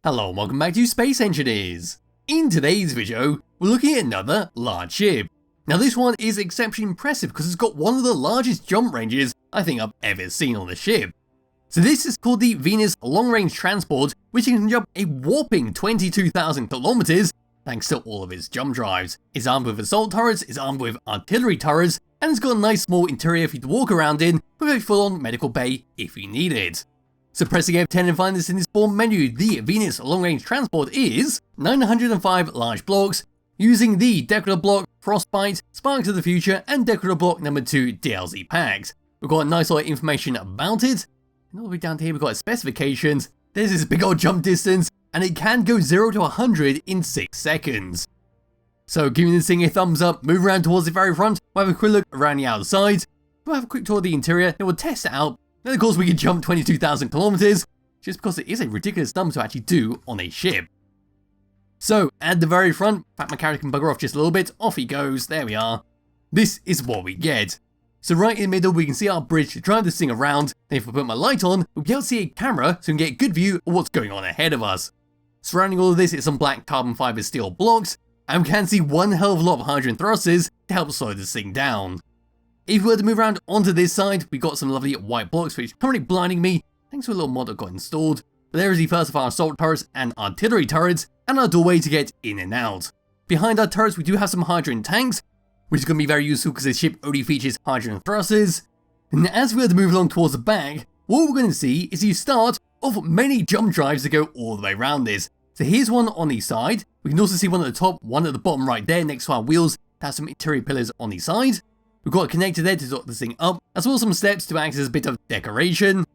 Hello and welcome back to Space Engineers. In today's video, we're looking at another large ship. Now this one is exceptionally impressive because it's got one of the largest jump ranges I think I've ever seen on a ship. So this is called the Venus Long Range Transport, which can jump a whopping 22,000 kilometers thanks to all of its jump drives. It's armed with assault turrets, it's armed with artillery turrets, and it's got a nice small interior for you to walk around in with a full-on medical bay if you need it. So pressing F10 and find this in this spawn menu, the Venus Long Range Transport is 905 large blocks, using the Decorator Block, Frostbite, Sparks of the Future, and Decorator Block number 2 DLC packs. We've got a nice lot of information about it, and all the way down here we've got specifications. There's this big old jump distance, and it can go 0 to 100 in 6 seconds. So giving this thing a thumbs up, move around towards the very front, we'll have a quick look around the outside, we'll have a quick tour of the interior, then we'll test it out. Then of course we can jump 22,000 kilometers, just because it is a ridiculous number to actually do on a ship. So at the very front, in fact my character can bugger off just a little bit, off he goes, there we are. This is what we get. So right in the middle we can see our bridge to drive this thing around, then if I put my light on, we'll be able to see a camera so we can get a good view of what's going on ahead of us. Surrounding all of this is some black carbon fiber steel blocks, and we can see one hell of a lot of hydrogen thrusters to help slow this thing down. If we were to move around onto this side, we've got some lovely white blocks which are currently blinding me thanks to a little mod that got installed. But there is the first of our assault turrets and artillery turrets, and our doorway to get in and out. Behind our turrets we do have some hydrogen tanks, which is going to be very useful because this ship only features hydrogen thrusters. And as we were to move along towards the back, what we're going to see is you start off many jump drives that go all the way around this. So here's one on each side, we can also see one at the top, one at the bottom right there next to our wheels, that's some interior pillars on each side. We've got a connector there to dock this thing up, as well as some steps to act as a bit of decoration.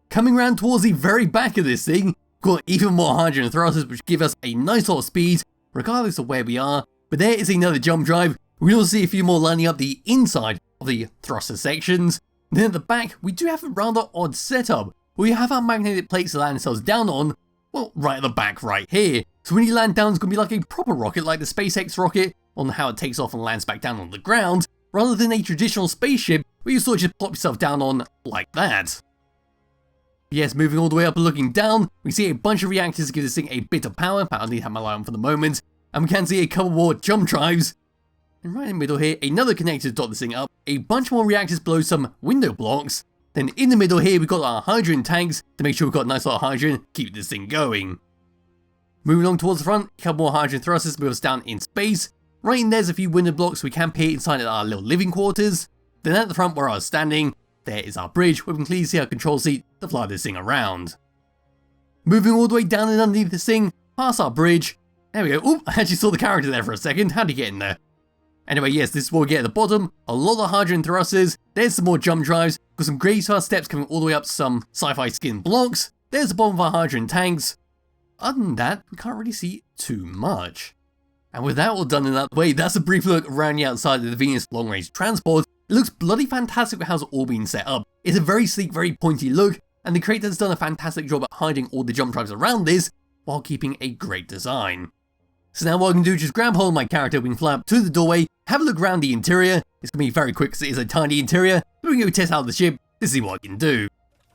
Coming around towards the very back of this thing, we've got even more hydrogen thrusters which give us a nice lot of speed, regardless of where we are. But there is another jump drive, we can also see a few more lining up the inside of the thruster sections. And then at the back, we do have a rather odd setup, where we have our magnetic plates to land ourselves down on, well, right at the back right here. So when you land down, it's going to be like a proper rocket, like the SpaceX rocket, on how it takes off and lands back down on the ground, rather than a traditional spaceship where you sort of just plop yourself down on like that. Yes, moving all the way up and looking down, we see a bunch of reactors to give this thing a bit of power, but I need to have my light on for the moment, and we can see a couple more jump drives. And right in the middle here, another connector to dot this thing up, a bunch more reactors below some window blocks. Then in the middle here, we've got our hydrogen tanks to make sure we've got a nice lot of hydrogen, keep this thing going. Moving along towards the front, a couple more hydrogen thrusters to move us down in space. Right in there's a few window blocks so we can peer inside of our little living quarters. Then at the front where I was standing, there is our bridge where we can clearly see our control seat to fly this thing around. Moving all the way down and underneath this thing, past our bridge. There we go. Oh, I actually saw the character there for a second. How'd he get in there? Anyway, yes, this is what we get at the bottom. A lot of hydrogen thrusters. There's some more jump drives. Got some great fast steps coming all the way up to some sci-fi skin blocks. There's the bottom of our hydrogen tanks. Other than that, we can't really see too much. And with that all done in that way, that's a brief look around the outside of the Venus Long Range Transport. It looks bloody fantastic with how it's all been set up. It's a very sleek, very pointy look, and the creator has done a fantastic job at hiding all the jump drives around this, while keeping a great design. So now what I can do is just grab hold of my character, we can fly up to the doorway, have a look around the interior. It's going to be very quick because it is a tiny interior, but we can go test out the ship to see what I can do.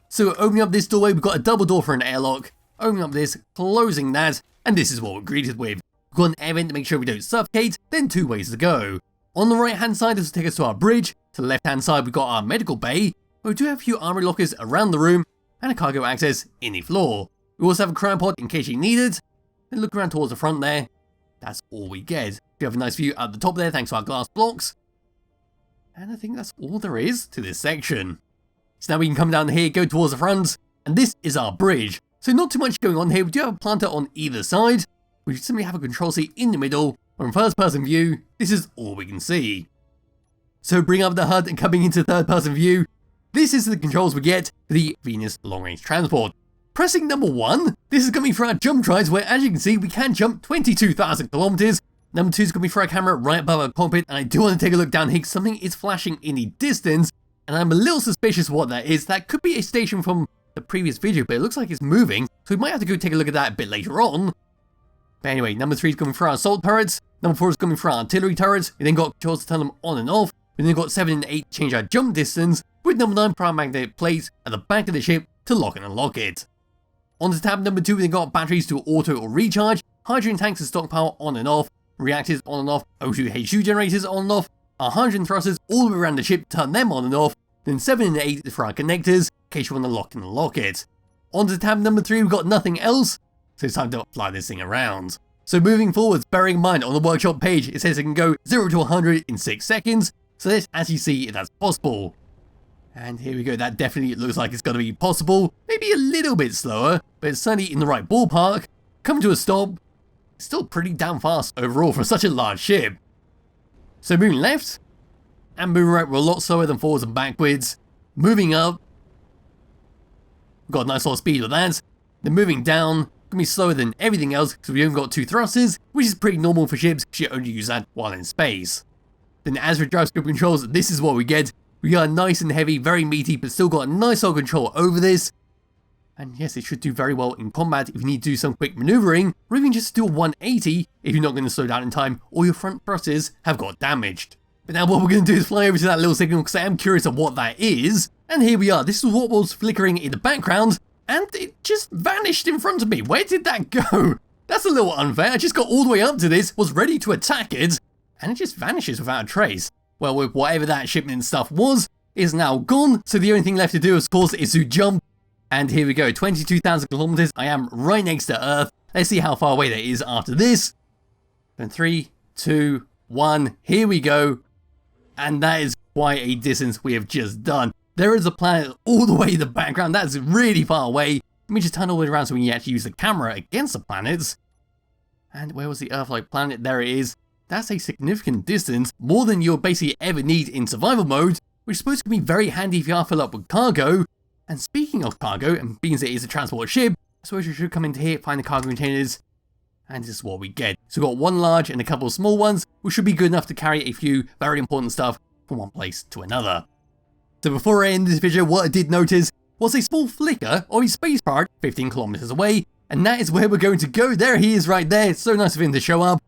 So opening up this doorway, we've got a double door for an airlock. Opening up this, closing that, and this is what we're greeted with. We've got an air vent to make sure we don't suffocate, then 2 ways to go. On the right hand side, this will take us to our bridge. To the left hand side, we've got our medical bay, where we do have a few armory lockers around the room, and a cargo access in the floor. We also have a cryopod in case you need it. Then look around towards the front there. That's all we get. We have a nice view at the top there thanks to our glass blocks. And I think that's all there is to this section. So now we can come down here, go towards the front, and this is our bridge. So not too much going on here, we do have a planter on either side. We simply have a control seat in the middle. From first person view, this is all we can see. So bring up the HUD and coming into third person view, this is the controls we get for the Venus Long Range Transport. Pressing number 1, this is going to be for our jump drives where as you can see we can jump 22,000 kilometers. Number 2 is going to be for our camera right above our cockpit, and I do want to take a look down here because something is flashing in the distance and I'm a little suspicious of what that is. That could be a station from the previous video, but it looks like it's moving, so we might have to go take a look at that a bit later on. But anyway, number 3 is coming for our assault turrets, number 4 is coming for our artillery turrets, we then got controls to turn them on and off, we then got 7 and 8 to change our jump distance, with number 9 for our magnetic plates at the back of the ship to lock and unlock it. Onto tab number 2, we've got batteries to auto or recharge, hydrogen tanks to stockpile on and off, reactors on and off, O2 H2 generators on and off, our hydrogen thrusters all the way around the ship, turn them on and off, then 7 and 8 for our connectors, in case you want to lock and unlock it. Onto tab number 3, we've got nothing else, so it's time to fly this thing around. So moving forwards, bearing in mind on the workshop page, it says it can go 0 to 100 in 6 seconds, so let's actually see if that's possible. And here we go, that definitely looks like it's going to be possible, maybe a little bit slower, but it's certainly in the right ballpark. Coming to a stop, it's still pretty damn fast overall for such a large ship. So moving left, and moving right, we're a lot slower than forwards and backwards. Moving up, got a nice lot of speed with that. Then moving down, gonna be slower than everything else because we only got 2 thrusters, which is pretty normal for ships because you only use that while in space. Then as for gyroscope controls, this is what we get. We got nice and heavy, very meaty, but still got a nice solid control over this. And yes, it should do very well in combat if you need to do some quick maneuvering, or even just do a 180 if you're not going to slow down in time or your front thrusters have got damaged. But now what we're going to do is fly over to that little signal because I am curious of what that is. And here we are, this is what was flickering in the background, and it just vanished in front of me. Where did that go? That's a little unfair. I just got all the way up to this, was ready to attack it, and it just vanishes without a trace. Well, with whatever that shipment stuff was, is now gone, so the only thing left to do, of course, is to jump. And here we go, 22,000 kilometers. I am right next to Earth. Let's see how far away that is after this. And 3, 2, 1, here we go. And that is quite a distance we have just done. There is a planet all the way in the background. That's really far away. Let me just turn all the way around so we can actually use the camera against the planets. And where was the Earth-like planet? There it is. That's a significant distance, more than you'll basically ever need in survival mode, which is supposed to be very handy if you are filled up with cargo. And speaking of cargo, and being that it is a transport ship, I suppose you should come into here, find the cargo containers, and this is what we get. So we've got one large and a couple of small ones, which should be good enough to carry a few very important stuff from one place to another. So before I end this video, what I did notice was a small flicker of a space part 15 kilometers away, and that is where we're going to go. There he is right there. It's so nice of him to show up.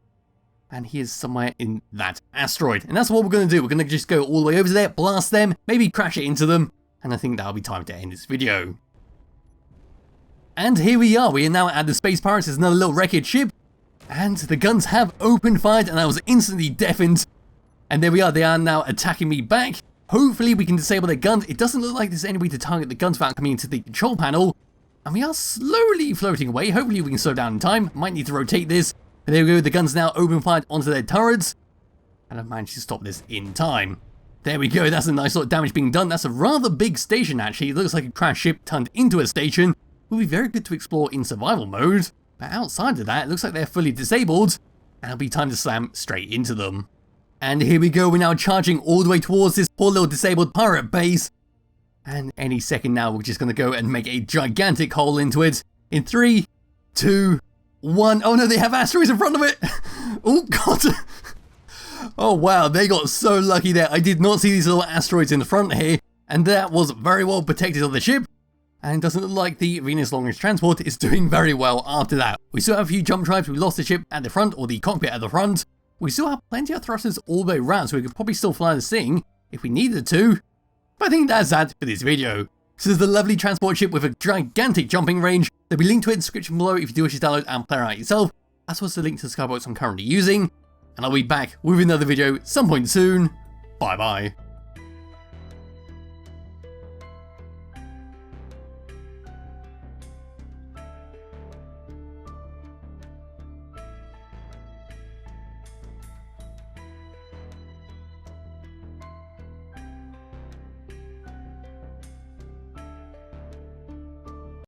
And he is somewhere in that asteroid. And that's what we're going to do. We're going to just go all the way over there, blast them, maybe crash it into them. And I think that'll be time to end this video. And here we are. We are now at the Space Pirates. There's another little wreckage ship. And the guns have opened fire, and I was instantly deafened. And there we are. They are now attacking me back. Hopefully we can disable their guns. It doesn't look like there's any way to target the guns without coming into the control panel. And we are slowly floating away. Hopefully we can slow down in time. Might need to rotate this. And there we go, the guns now open fire onto their turrets. And I've managed to stop this in time. There we go, that's a nice lot of damage being done. That's a rather big station actually. It looks like a crashed ship turned into a station. Will be very good to explore in survival mode. But outside of that, it looks like they're fully disabled. And it'll be time to slam straight into them. And here we go, we're now charging all the way towards this poor little disabled pirate base. And any second now, we're just going to go and make a gigantic hole into it. In 3, 2, 1. Oh no, they have asteroids in front of it. Oh god. Oh wow, they got so lucky there. I did not see these little asteroids in the front here, and that was very well protected on the ship. And it doesn't look like the Venus Long Range Transport is doing very well after that. We still have a few jump drives. We lost the ship at the front, or the cockpit at the front. We still have plenty of thrusters all the way around, so we could probably still fly this thing if we needed to. But I think that's that for this video. This is the lovely transport ship with a gigantic jumping range. There'll be a link to it in the description below if you do wish to download and play it out yourself, as well as the link to the skybox I'm currently using. And I'll be back with another video some point soon. Bye bye.